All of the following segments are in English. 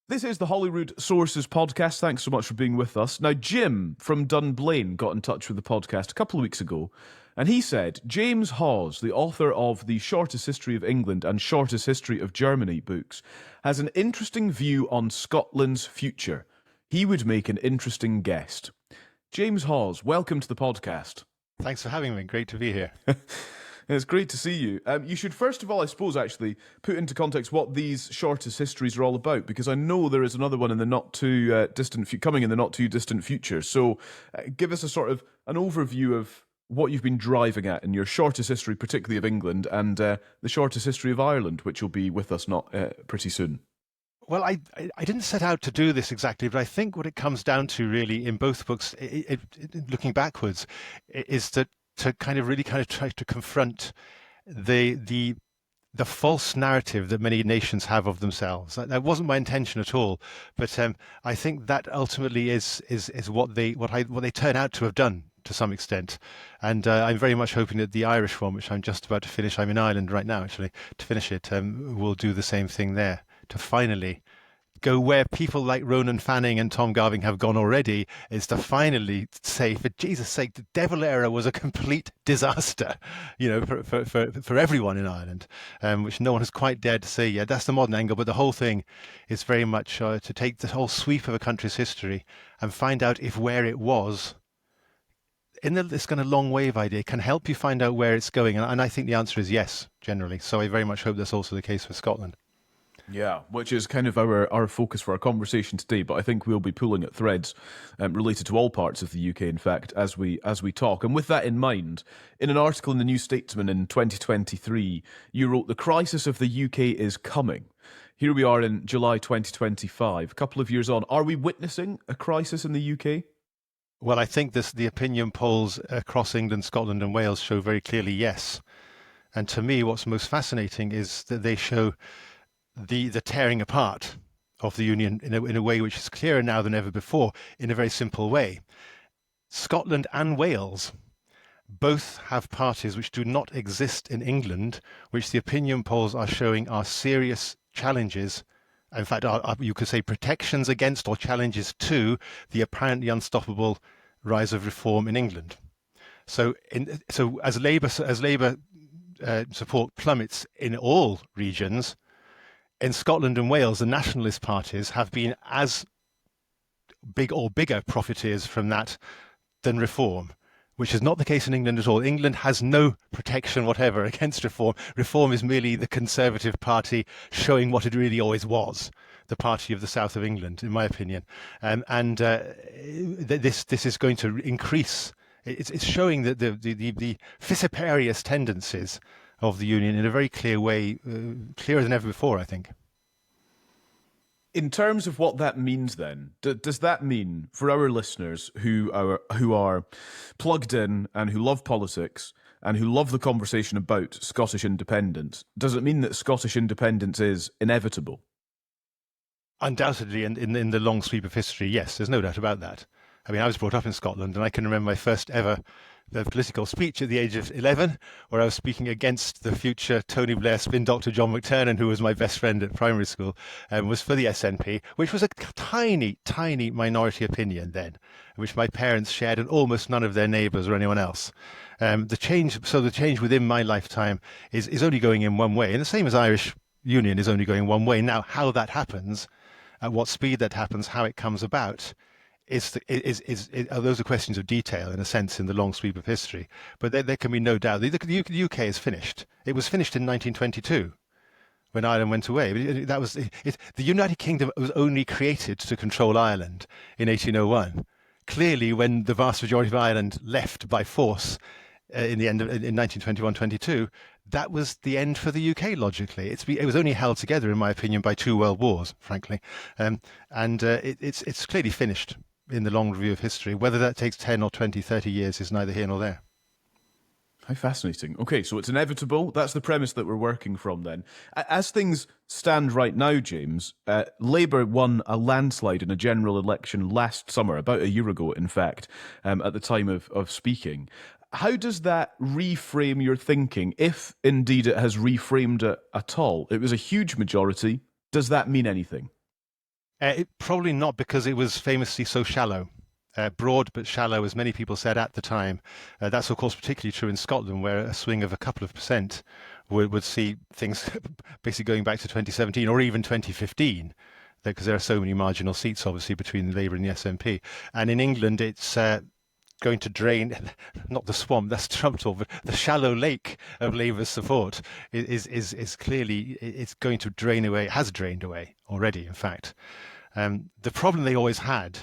This is the Holyrood Sources podcast. Thanks so much for being with us. Now, Jim from Dunblane got in touch with the podcast a couple of weeks ago, and he said James Hawes, the author of The Shortest History of England and Shortest History of Germany books, has an interesting view on Scotland's future. He would make an interesting guest. James Hawes, welcome to the podcast. Thanks for having me. Great to be here. It's great to see you. You should first of all, I suppose, actually put into context what these shortest histories are all about, because I know there is another one in the not too coming in the not too distant future. So, give us a sort of an overview of what you've been driving at in your shortest history, particularly of England, and the shortest history of Ireland, which will be with us not pretty soon. Well, I didn't set out to do this exactly, but I think what it comes down to really in both books, looking backwards, is that to kind of try to confront the false narrative that many nations have of themselves. That wasn't my intention at all, but I think that ultimately is what they turn out to have done to some extent. And I'm very much hoping that the Irish one, which I'm just about to finish, I'm in Ireland right now actually, to finish it, will do the same thing there, to finally go where people like Ronan Fanning and Tom Garving have gone already, is to finally say, for Jesus' sake, the Devil era was a complete disaster, for everyone in Ireland, which no one has quite dared to say yet. That's the modern angle, but the whole thing is very much to take the whole sweep of a country's history and find out if where it was, this kind of long wave idea, can help you find out where it's going. And I think the answer is yes, generally. So I very much hope that's also the case for Scotland. Yeah, which is kind of our focus for our conversation today, but I think we'll be pulling at threads related to all parts of the UK, in fact, as we talk. And with that in mind, in an article in the New Statesman in 2023, you wrote, "The crisis of the UK is coming." Here we are in July 2025, a couple of years on. Are we witnessing a crisis in the UK? Well, I think the opinion polls across England, Scotland and Wales show very clearly yes. And to me, what's most fascinating is that they show the tearing apart of the Union in a way which is clearer now than ever before, in a very simple way. Scotland and Wales both have parties which do not exist in England, which the opinion polls are showing are serious challenges. In fact, you could say protections against or challenges to the apparently unstoppable rise of reform in England. So as Labour support plummets in all regions, in Scotland and Wales, the nationalist parties have been as big or bigger profiteers from that than reform, which is not the case in England at all. England has no protection whatever against reform. Reform is merely the Conservative Party showing what it really always was, the party of the south of England, in my opinion. This is going to increase. It's showing that the vociferous tendencies of the Union in a very clear way, clearer than ever before, I think. In terms of what that means then, does that mean for our listeners who are plugged in and who love politics and who love the conversation about Scottish independence, does it mean that Scottish independence is inevitable? Undoubtedly, in the long sweep of history, yes, there's no doubt about that. I mean, I was brought up in Scotland, and I can remember my first ever political speech at the age of 11, where I was speaking against the future Tony Blair spin doctor John McTernan, who was my best friend at primary school, was for the SNP, which was a tiny, tiny minority opinion then, which my parents shared and almost none of their neighbours or anyone else. The change within my lifetime is only going in one way, and the same as Irish Union is only going one way. Now, how that happens, at what speed that happens, how it comes about, those are questions of detail, in a sense, in the long sweep of history. But there can be no doubt. The UK is finished. It was finished in 1922 when Ireland went away. The United Kingdom was only created to control Ireland in 1801. Clearly, when the vast majority of Ireland left by force in 1921-22, that was the end for the UK, logically. It was only held together, in my opinion, by two world wars, frankly. It's clearly finished in the long review of history. Whether that takes 10 or 20, 30 years is neither here nor there. How fascinating. Okay, so it's inevitable. That's the premise that we're working from then. As things stand right now, James, Labour won a landslide in a general election last summer, about a year ago, in fact, at the time of speaking. How does that reframe your thinking, if indeed it has reframed it at all? It was a huge majority. Does that mean anything? Probably not, because it was famously so shallow. Broad but shallow, as many people said at the time. That's, of course, particularly true in Scotland, where a swing of a couple of percent would see things basically going back to 2017 or even 2015, because there are so many marginal seats, obviously, between Labour and the SNP. And in England, it's going to drain, not the swamp, that's Trump talk, but the shallow lake of Labour's support is clearly, it's going to drain away, has drained away already, in fact. The problem they always had,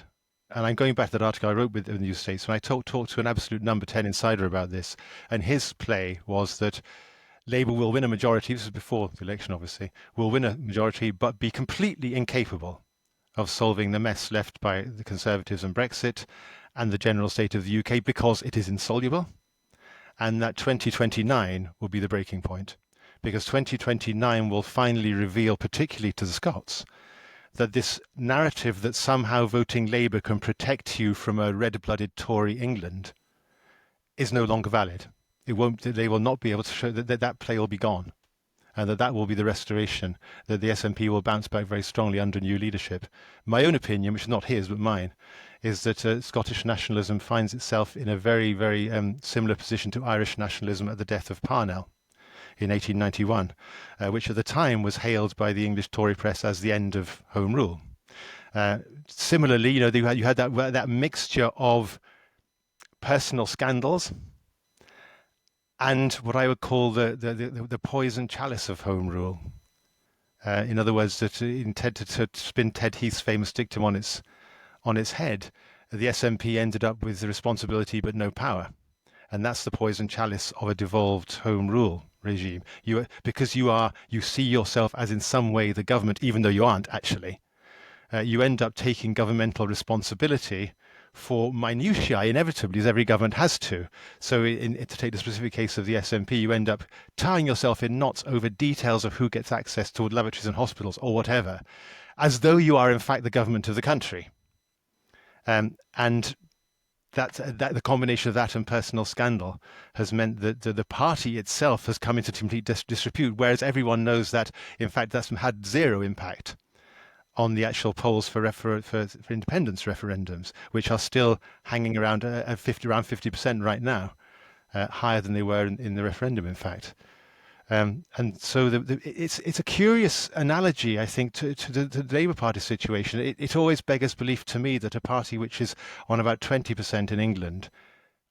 and I'm going back to that article I wrote with the New States, when I talked to an absolute number 10 insider about this, and his play was that Labour will win a majority, this is before the election obviously, will win a majority but be completely incapable of solving the mess left by the Conservatives and Brexit and the general state of the UK, because it is insoluble, and that 2029 will be the breaking point, because 2029 will finally reveal, particularly to the Scots, that this narrative that somehow voting Labour can protect you from a red-blooded Tory England is no longer valid. They will not be able to show that play will be gone, and that will be the restoration, that the SNP will bounce back very strongly under new leadership. My own opinion, which is not his but mine, is that Scottish nationalism finds itself in a very, very similar position to Irish nationalism at the death of Parnell in 1891, which at the time was hailed by the English Tory press as the end of Home Rule. Similarly, you had that mixture of personal scandals and what I would call the poison chalice of Home Rule. In other words, that intended to spin Ted Heath's famous dictum on its head, the SNP ended up with the responsibility but no power, and that's the poison chalice of a devolved Home Rule regime. Because you see yourself as in some way the government, even though you aren't actually. You end up taking governmental responsibility for minutiae, inevitably, as every government has to. So to take the specific case of the SNP, you end up tying yourself in knots over details of who gets access to lavatories and hospitals or whatever, as though you are in fact the government of the country. And that the combination of that and personal scandal has meant that the party itself has come into complete disrepute, whereas everyone knows that, in fact, that's had zero impact on the actual polls for independence referendums, which are still hanging around around 50% right now, higher than they were in the referendum, in fact. And so it's a curious analogy, I think, to the Labour Party situation. It always beggars belief to me that a party which is on about 20% in England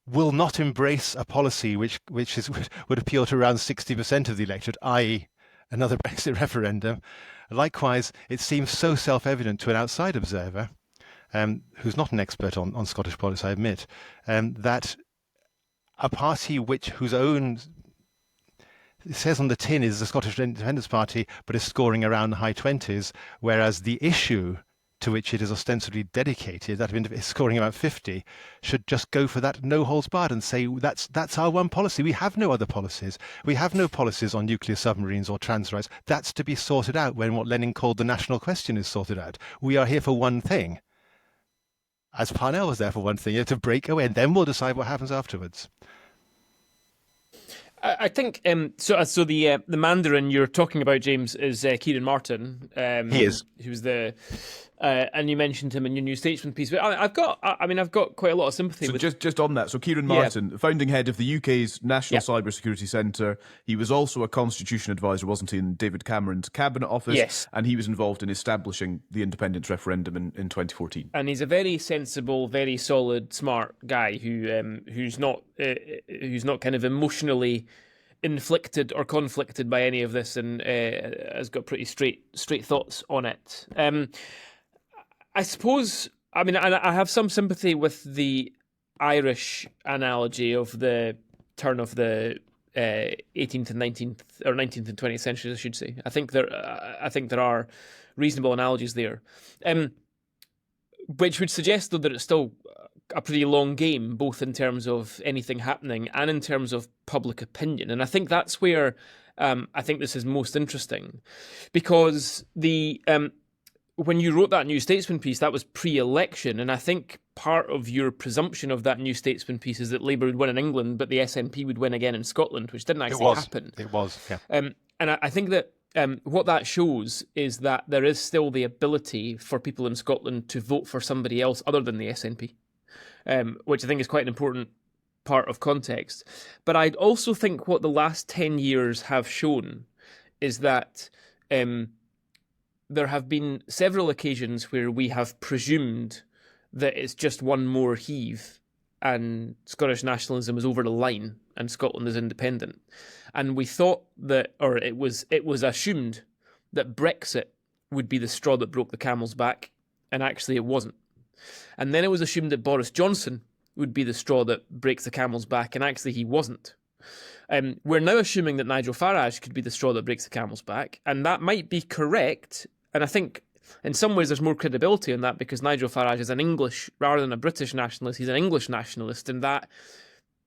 will not embrace a policy which would appeal to around 60% of the electorate, i.e. another Brexit referendum. Likewise, it seems so self-evident to an outside observer, who's not an expert on Scottish politics, I admit, that a party whose own, it says on the tin, is the Scottish Independence Party, but is scoring around the high 20s, whereas the issue to which it is ostensibly dedicated, that is scoring about 50, should just go for that no holds barred and say that's our one policy. We have no other policies. We have no policies on nuclear submarines or trans rights. That's to be sorted out when what Lenin called the national question is sorted out. We are here for one thing, as Parnell was there for one thing, to break away, and then we'll decide what happens afterwards. I think so. The Mandarin you're talking about, James, is Kieran Martin. He is. He was and you mentioned him in your New Statesman piece. But I've got quite a lot of sympathy with. Just on that, so Kieran Martin, founding head of the UK's National Cybersecurity Centre, he was also a constitution advisor, wasn't he, in David Cameron's cabinet office? Yes, and he was involved in establishing the independence referendum in 2014. And he's a very sensible, very solid, smart guy who's not kind of emotionally inflicted or conflicted by any of this, and has got pretty straight thoughts on it. I suppose, I have some sympathy with the Irish analogy of the turn of the 18th and 19th, or 19th and 20th centuries, I should say. I think there are reasonable analogies there, which would suggest, though, that it's still a pretty long game, both in terms of anything happening and in terms of public opinion. And I think that's where I think this is most interesting, because when you wrote that New Statesman piece, that was pre-election, and I think part of your presumption of that New Statesman piece is that Labour would win in England, but the SNP would win again in Scotland, which didn't actually happen. It was, yeah. And I think that what that shows is that there is still the ability for people in Scotland to vote for somebody else other than the SNP, which I think is quite an important part of context. But I also think what the last 10 years have shown is that there have been several occasions where we have presumed that it's just one more heave and Scottish nationalism is over the line and Scotland is independent. And we thought that, or it was assumed that Brexit would be the straw that broke the camel's back, and actually it wasn't. And then it was assumed that Boris Johnson would be the straw that breaks the camel's back, and actually he wasn't. We're now assuming that Nigel Farage could be the straw that breaks the camel's back, and that might be correct. And I think in some ways there's more credibility in that because Nigel Farage is an English, rather than a British nationalist, he's an English nationalist, and that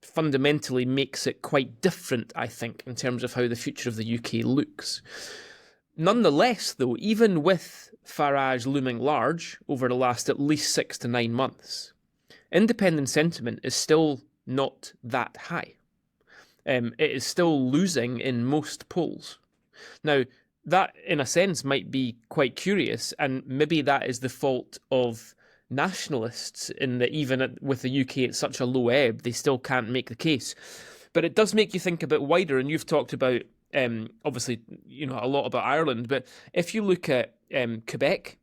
fundamentally makes it quite different, I think, in terms of how the future of the UK looks. Nonetheless, though, even with Farage looming large over the last at least 6 to 9 months, independent sentiment is still not that high. It is still losing in most polls. Now, that, in a sense, might be quite curious, and maybe that is the fault of nationalists in that even with the UK at such a low ebb, they still can't make the case. But it does make you think a bit wider, and you've talked about, obviously, a lot about Ireland, but if you look at Quebec,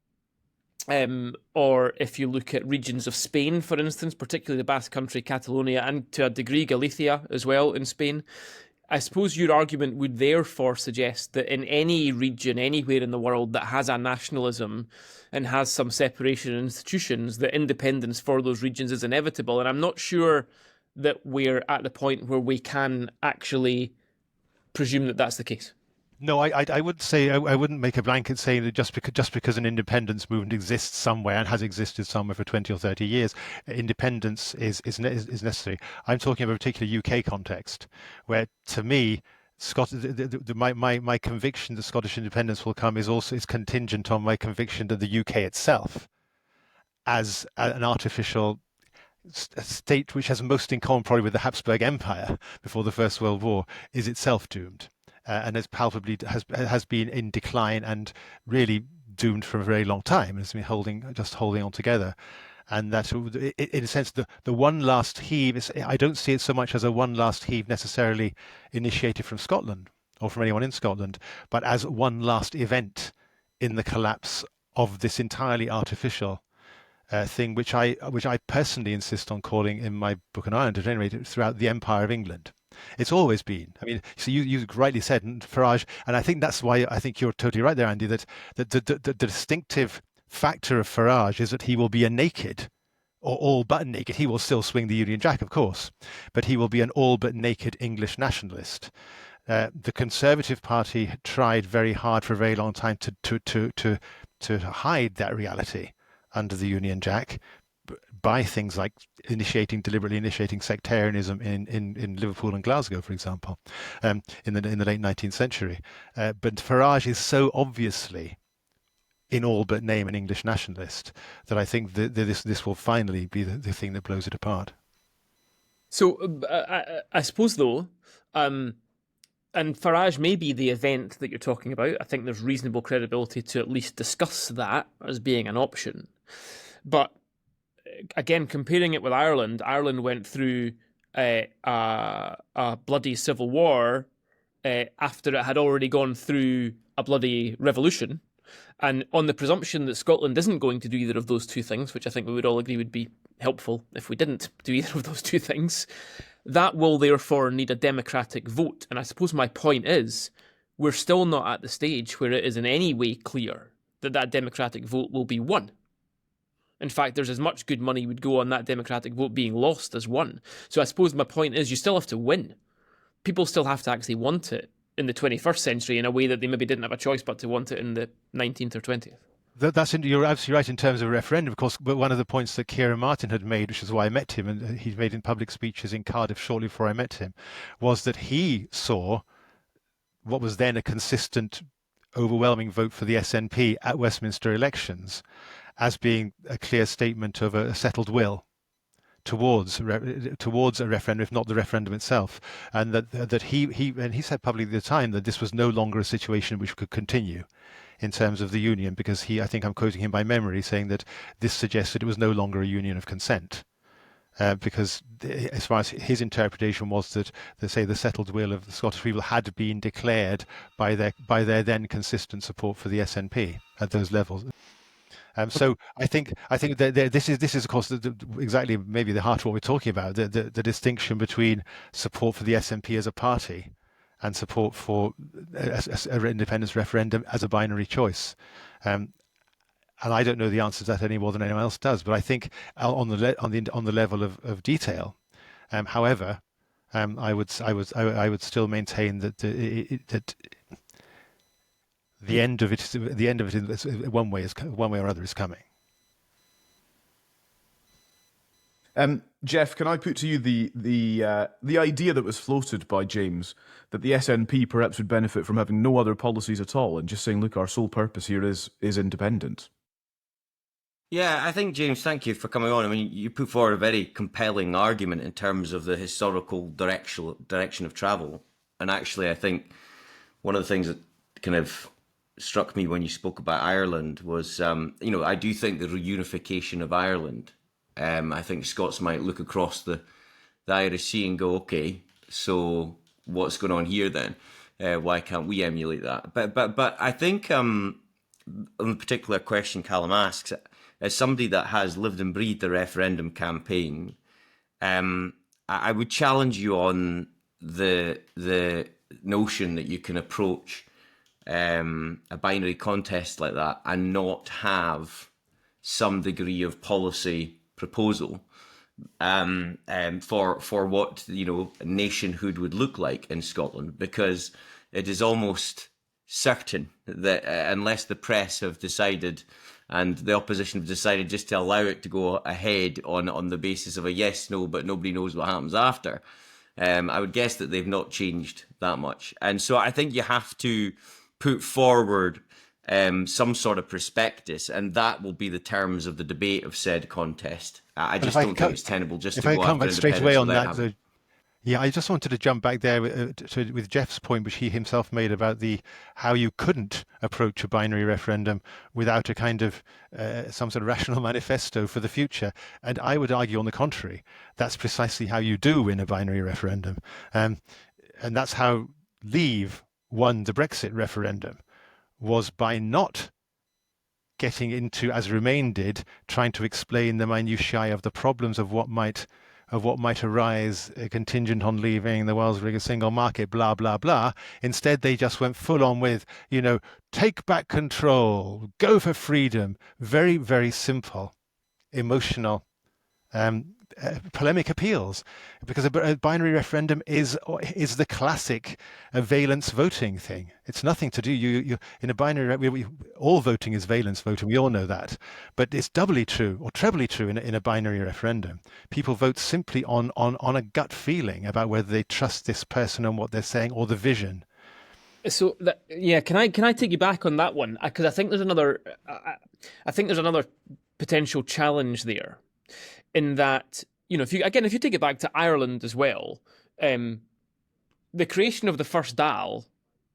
or if you look at regions of Spain, for instance, particularly the Basque Country, Catalonia, and to a degree Galicia as well in Spain, I suppose your argument would therefore suggest that in any region, anywhere in the world that has a nationalism and has some separation in institutions, that independence for those regions is inevitable. And I'm not sure that we're at the point where we can actually presume that that's the case. No, I would say I wouldn't make a blanket saying that just because an independence movement exists somewhere and has existed somewhere for 20 or 30 years, independence is necessary. I'm talking about a particular UK context where, to me, my conviction that Scottish independence will come is contingent on my conviction that the UK itself, as an artificial state which has most in common probably with the Habsburg Empire before the First World War, is itself doomed. And has palpably has been in decline and really doomed for a very long time. It's been holding on together, and that in a sense the one last heave. I don't see it so much as a one last heave necessarily initiated from Scotland or from anyone in Scotland, but as one last event in the collapse of this entirely artificial thing, which I personally insist on calling in my book on Ireland, at any rate, throughout the Empire of England. It's always been. I mean, so you rightly said, Farage, and I think that's why I think you're totally right there, Andy, that the distinctive factor of Farage is that he will be a naked, or all but naked. He will still swing the Union Jack, of course, but he will be an all but naked English nationalist. The Conservative Party tried very hard for a very long time to hide that reality under the Union Jack, by things like deliberately initiating sectarianism in Liverpool and Glasgow, for example, in the late 19th century. But Farage is so obviously, in all but name, an English nationalist that I think that this will finally be the thing that blows it apart. So I suppose, though, and Farage may be the event that you're talking about. I think there's reasonable credibility to at least discuss that as being an option. But again, comparing it with Ireland, Ireland went through a bloody civil war after it had already gone through a bloody revolution. And on the presumption that Scotland isn't going to do either of those two things, which I think we would all agree would be helpful if we didn't do either of those two things, that will therefore need a democratic vote. And I suppose my point is, we're still not at the stage where it is in any way clear that that democratic vote will be won. In fact, there's as much good money would go on that democratic vote being lost as won. So I suppose my point is you still have to win. People still have to actually want it in the 21st century in a way that they maybe didn't have a choice but to want it in the 19th or 20th. You're absolutely right in terms of a referendum, of course. But one of the points that Kieran Martin had made, which is why I met him, and he's made in public speeches in Cardiff shortly before I met him, was that he saw what was then a consistent, overwhelming vote for the SNP at Westminster elections as being a clear statement of a settled will towards a referendum, if not the referendum itself, and that he said publicly at the time that this was no longer a situation which could continue in terms of the union, because I think I'm quoting him by memory, saying that this suggested it was no longer a union of consent. Because as far as his interpretation was that, say, the settled will of the Scottish people had been declared by their then consistent support for the SNP at those levels. So I think that this is of course exactly maybe the heart of what we're talking about, the distinction between support for the SNP as a party and support for an independence referendum as a binary choice. And I don't know the answer to that any more than anyone else does. But I think on the level of detail, however, I would still maintain that that the end of it one way or other is coming. Jeff, can I put to you the idea that was floated by James that the SNP perhaps would benefit from having no other policies at all and just saying, look, our sole purpose here is independence? Yeah, I think, James, thank you for coming on. I mean, you put forward a very compelling argument in terms of the historical direction of travel. And actually, I think one of the things that kind of struck me when you spoke about Ireland was, I do think the reunification of Ireland, I think Scots might look across the Irish Sea and go, okay, so what's going on here then? Why can't we emulate that? But I think on the particular question Callum asks, as somebody that has lived and breathed the referendum campaign, I would challenge you on the notion that you can approach a binary contest like that and not have some degree of policy proposal for what nationhood would look like in Scotland, because it is almost certain that unless the press have decided and the opposition have decided just to allow it to go ahead on the basis of a yes, no, but nobody knows what happens after, I would guess that they've not changed that much. And so I think you have to put forward some sort of prospectus, and that will be the terms of the debate of said contest. I just don't think it's tenable just to go after independence. If I come back straight away on that, yeah, I just wanted to jump back there with Jeff's point, which he himself made about how you couldn't approach a binary referendum without a kind of some sort of rational manifesto for the future. And I would argue, on the contrary, that's precisely how you do win a binary referendum, and that's how Leave won the Brexit referendum, was by not getting into, as Remain did, trying to explain the minutiae of the problems of what might arise contingent on leaving the Welsh Rig a single market, blah, blah, blah. Instead, they just went full on with, take back control, go for freedom. Very, very simple, emotional, polemic appeals, because a binary referendum is the classic valence voting thing. It's nothing to do. You in a binary, all voting is valence voting. We all know that, but it's doubly true or trebly true in a binary referendum. People vote simply on a gut feeling about whether they trust this person and what they're saying or the vision. So can I take you back on that one? Because I think there's another potential challenge there. In that, if you take it back to Ireland as well, the creation of the first Dáil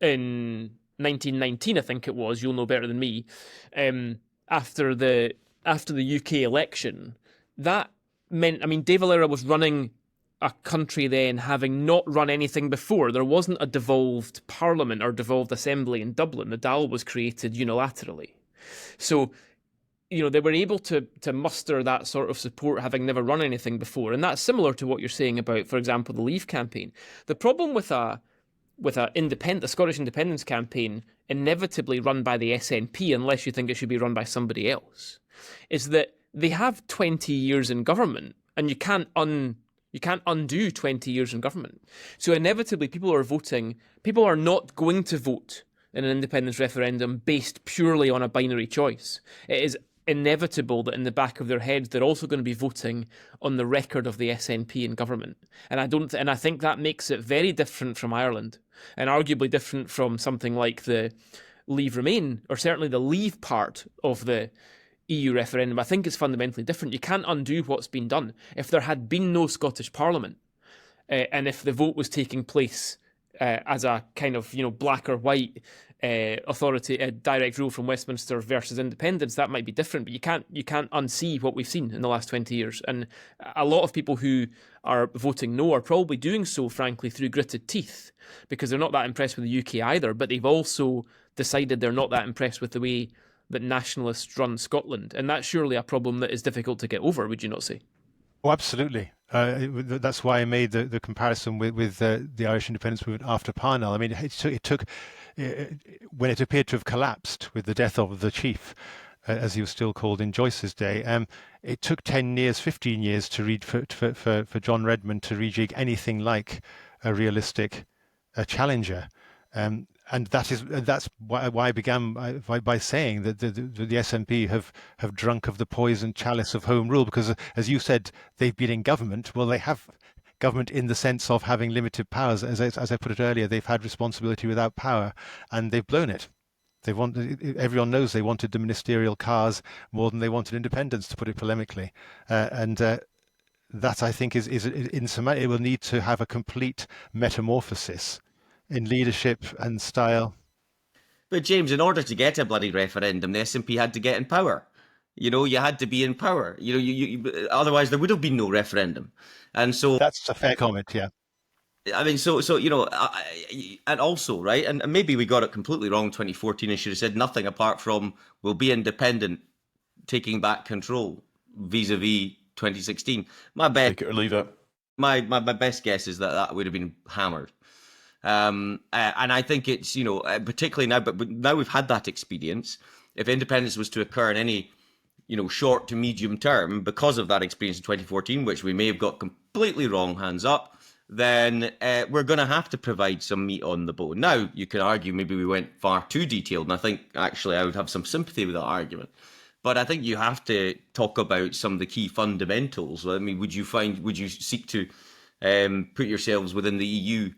in 1919, I think it was, you'll know better than me, after the UK election, that meant, De Valera was running a country then having not run anything before. There wasn't a devolved parliament or devolved assembly in Dublin. The Dáil was created unilaterally. So they were able to muster that sort of support having never run anything before. And that's similar to what you're saying about, for example, the Leave campaign. The problem with a Scottish independence campaign inevitably run by the SNP, unless you think it should be run by somebody else, is that they have 20 years in government, and you can't undo 20 years in government. So inevitably people are not going to vote in an independence referendum based purely on a binary choice. It is inevitable that in the back of their heads they're also going to be voting on the record of the SNP in government, and I think that makes it very different from Ireland, and arguably different from something like the Leave Remain, or certainly the Leave part of the EU referendum, I think it's fundamentally different. You can't undo what's been done. If there had been no Scottish Parliament, and if the vote was taking place as a kind of, black or white authority, direct rule from Westminster versus independence, that might be different. But you can't unsee what we've seen in the last 20 years. And a lot of people who are voting no are probably doing so, frankly, through gritted teeth, because they're not that impressed with the UK either. But they've also decided they're not that impressed with the way that nationalists run Scotland. And that's surely a problem that is difficult to get over, would you not say? Oh, absolutely. That's why I made the comparison with the Irish independence movement after Parnell. I mean, it took when it appeared to have collapsed with the death of the chief, as he was still called in Joyce's day. It took 10 years, 15 years to read for John Redmond to rejig anything like a realistic challenger. And that's why I began by saying that the SNP have drunk of the poisoned chalice of Home Rule, because, as you said, they've been in government. Well, they have government in the sense of having limited powers. As I put it earlier, they've had responsibility without power, and they've blown it. Everyone knows they wanted the ministerial cars more than they wanted independence, to put it polemically, and that, I think, is it will need to have a complete metamorphosis in leadership and style. But James, in order to get a bloody referendum, the SNP had to get in power. You had to be in power. You otherwise there would have been no referendum. And so that's a fair comment, yeah. I mean, so and also, right, and maybe we got it completely wrong in 2014 and should have said nothing apart from we'll be independent, taking back control vis-a-vis 2016. My best, take it or leave it. My best guess is that would have been hammered. And I think it's, particularly now, but now we've had that experience. If independence was to occur in any, short to medium term, because of that experience in 2014, which we may have got completely wrong, hands up, then we're going to have to provide some meat on the bone. Now, you can argue maybe we went far too detailed, and I think actually I would have some sympathy with that argument. But I think you have to talk about some of the key fundamentals. I mean, would you seek to put yourselves within the EU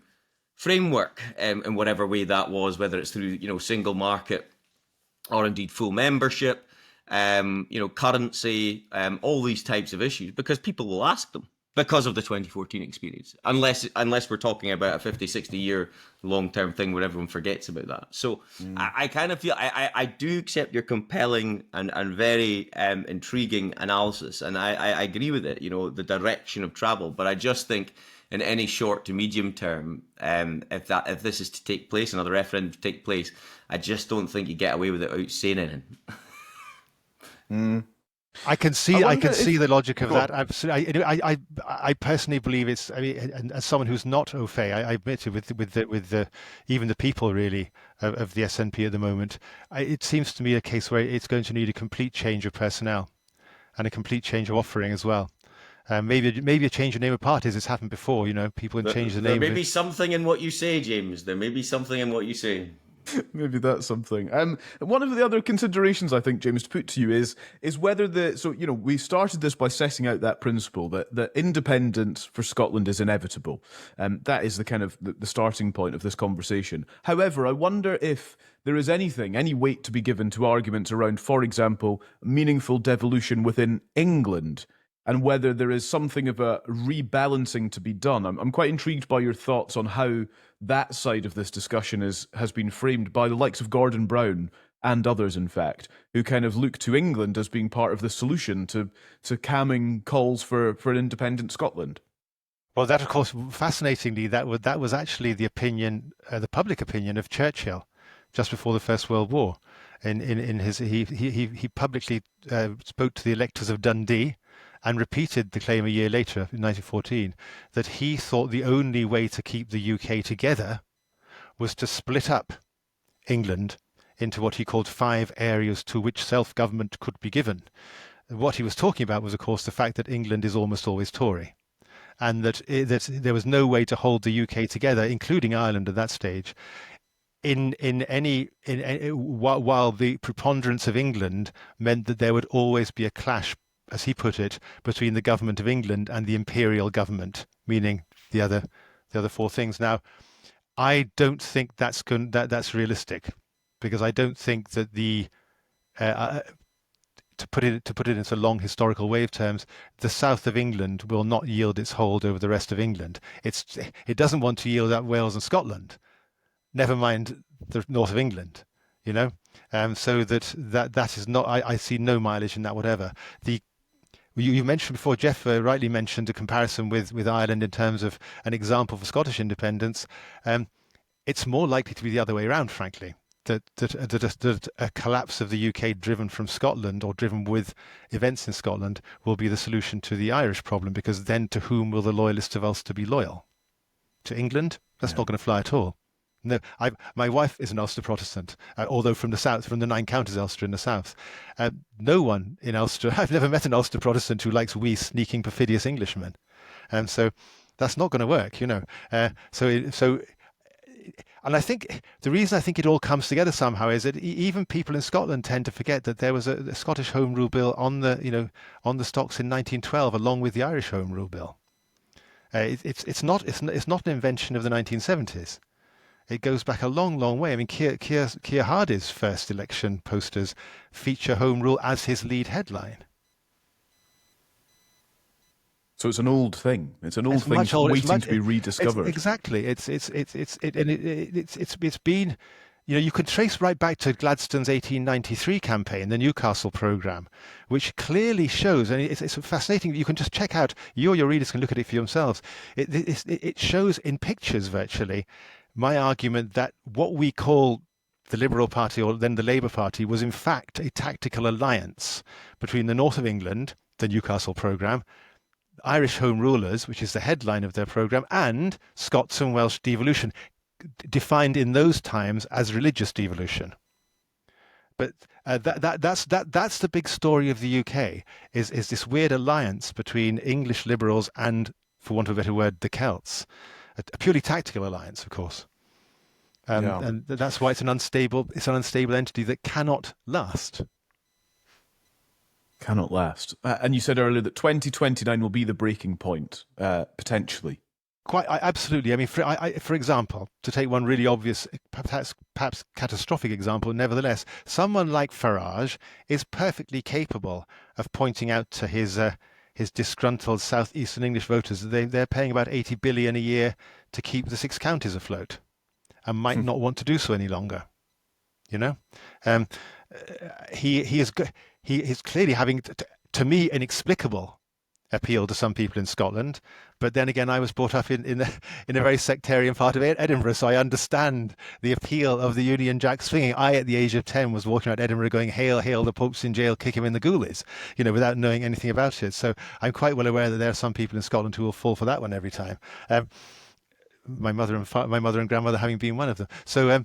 framework in whatever way that was, whether it's through single market or indeed full membership, currency, all these types of issues, because people will ask them because of the 2014 experience, unless we're talking about a 50-60 year long-term thing where everyone forgets about that. So I kind of feel I do accept your compelling and very intriguing analysis, and I agree with it, the direction of travel, but I just think in any short to medium term, if this is to take place, another referendum to take place, I just don't think you get away with it without saying anything. I can see the logic of that. Absolutely. I personally believe it's. I mean, and as someone who's not au fait, I admit it with the even the people really of the SNP at the moment. It seems to me a case where it's going to need a complete change of personnel, and a complete change of offering as well. Maybe a change of name of parties. It's happened before, people can change the name. There may be something in what you say, James. There may be something in what you say. Maybe that's something. One of the other considerations I think, James, to put to you is whether we started this by setting out that principle that independence for Scotland is inevitable. That is the kind of the starting point of this conversation. However, I wonder if there is any weight to be given to arguments around, for example, meaningful devolution within England, and whether there is something of a rebalancing to be done. I'm quite intrigued by your thoughts on how that side of this discussion has been framed by the likes of Gordon Brown and others, in fact, who kind of look to England as being part of the solution to calming calls for an independent Scotland. Well, that, of course, fascinatingly, that was actually the opinion, the public opinion of Churchill, just before the First World War. He publicly spoke to the electors of Dundee, and repeated the claim a year later, in 1914, that he thought the only way to keep the UK together was to split up England into what he called 5 areas to which self-government could be given. What he was talking about was, of course, the fact that England is almost always Tory, and that there was no way to hold the UK together, including Ireland at that stage, while the preponderance of England meant that there would always be a clash, as he put it, between the government of England and the imperial government, meaning the other 4 things. Now, I don't think that's realistic, because I don't think that to to put it into long historical wave terms, the south of England will not yield its hold over the rest of England. It doesn't want to yield up Wales and Scotland, never mind the north of England. So that is not. I see no mileage in that whatever. You mentioned before, Jeff rightly mentioned a comparison with Ireland in terms of an example for Scottish independence. It's more likely to be the other way around, frankly. That a collapse of the UK driven from Scotland or driven with events in Scotland will be the solution to the Irish problem, because then to whom will the loyalists of Ulster be loyal? To England? That's not going to fly at all. No, my wife is an Ulster Protestant, although from the south, from the 9 counties Ulster in the south. No one in Ulster, I've never met an Ulster Protestant who likes wee, sneaking, perfidious Englishmen. So that's not going to work, And I think the reason I think it all comes together somehow is that even people in Scotland tend to forget that there was a Scottish Home Rule Bill on the stocks in 1912, along with the Irish Home Rule Bill. It's not an invention of the 1970s. It goes back a long, long way. I mean, Keir Hardie's first election posters feature Home Rule as his lead headline. So it's an old thing. It's an old thing waiting to be rediscovered. Exactly. It's been, you can trace right back to Gladstone's 1893 campaign, the Newcastle programme, which clearly shows, and it's fascinating. You can just check out. Your readers can look at it for themselves. It shows in pictures virtually my argument that what we call the Liberal Party, or then the Labour Party, was in fact a tactical alliance between the north of England, the Newcastle programme, Irish Home Rulers, which is the headline of their programme, and Scots and Welsh devolution, defined in those times as religious devolution. But that's the big story of the UK, is this weird alliance between English liberals and, for want of a better word, the Celts. A purely tactical alliance, of course. And that's why it's an unstable entity that cannot last. Cannot last. And you said earlier that 2029 will be the breaking point, potentially. Absolutely. I mean, for example, to take one really obvious, perhaps catastrophic example, nevertheless, someone like Farage is perfectly capable of pointing out to his disgruntled southeastern English voters that they're paying about 80 billion a year to keep the 6 counties afloat, and might not want to do so any longer. He is clearly having, to me, inexplicable appeal to some people in Scotland. But then again, I was brought up in a very sectarian part of Edinburgh, so I understand the appeal of the Union Jack swinging. I, at the age of 10, was walking around Edinburgh going, "Hail, hail, the Pope's in jail, kick him in the goolies," without knowing anything about it. So I'm quite well aware that there are some people in Scotland who will fall for that one every time. My mother and grandmother having been one of them. So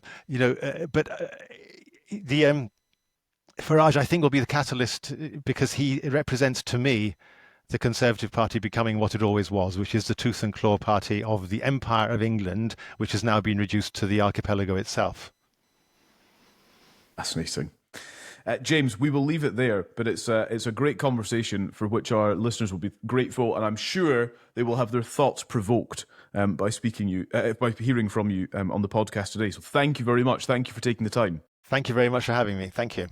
Farage, I think, will be the catalyst, because he represents, to me, the Conservative Party becoming what it always was, which is the tooth and claw party of the Empire of England, which has now been reduced to the archipelago itself. Fascinating. James, we will leave it there, but it's a great conversation for which our listeners will be grateful, and I'm sure they will have their thoughts provoked by hearing from you on the podcast today. So thank you very much. Thank you for taking the time. Thank you very much for having me. Thank you.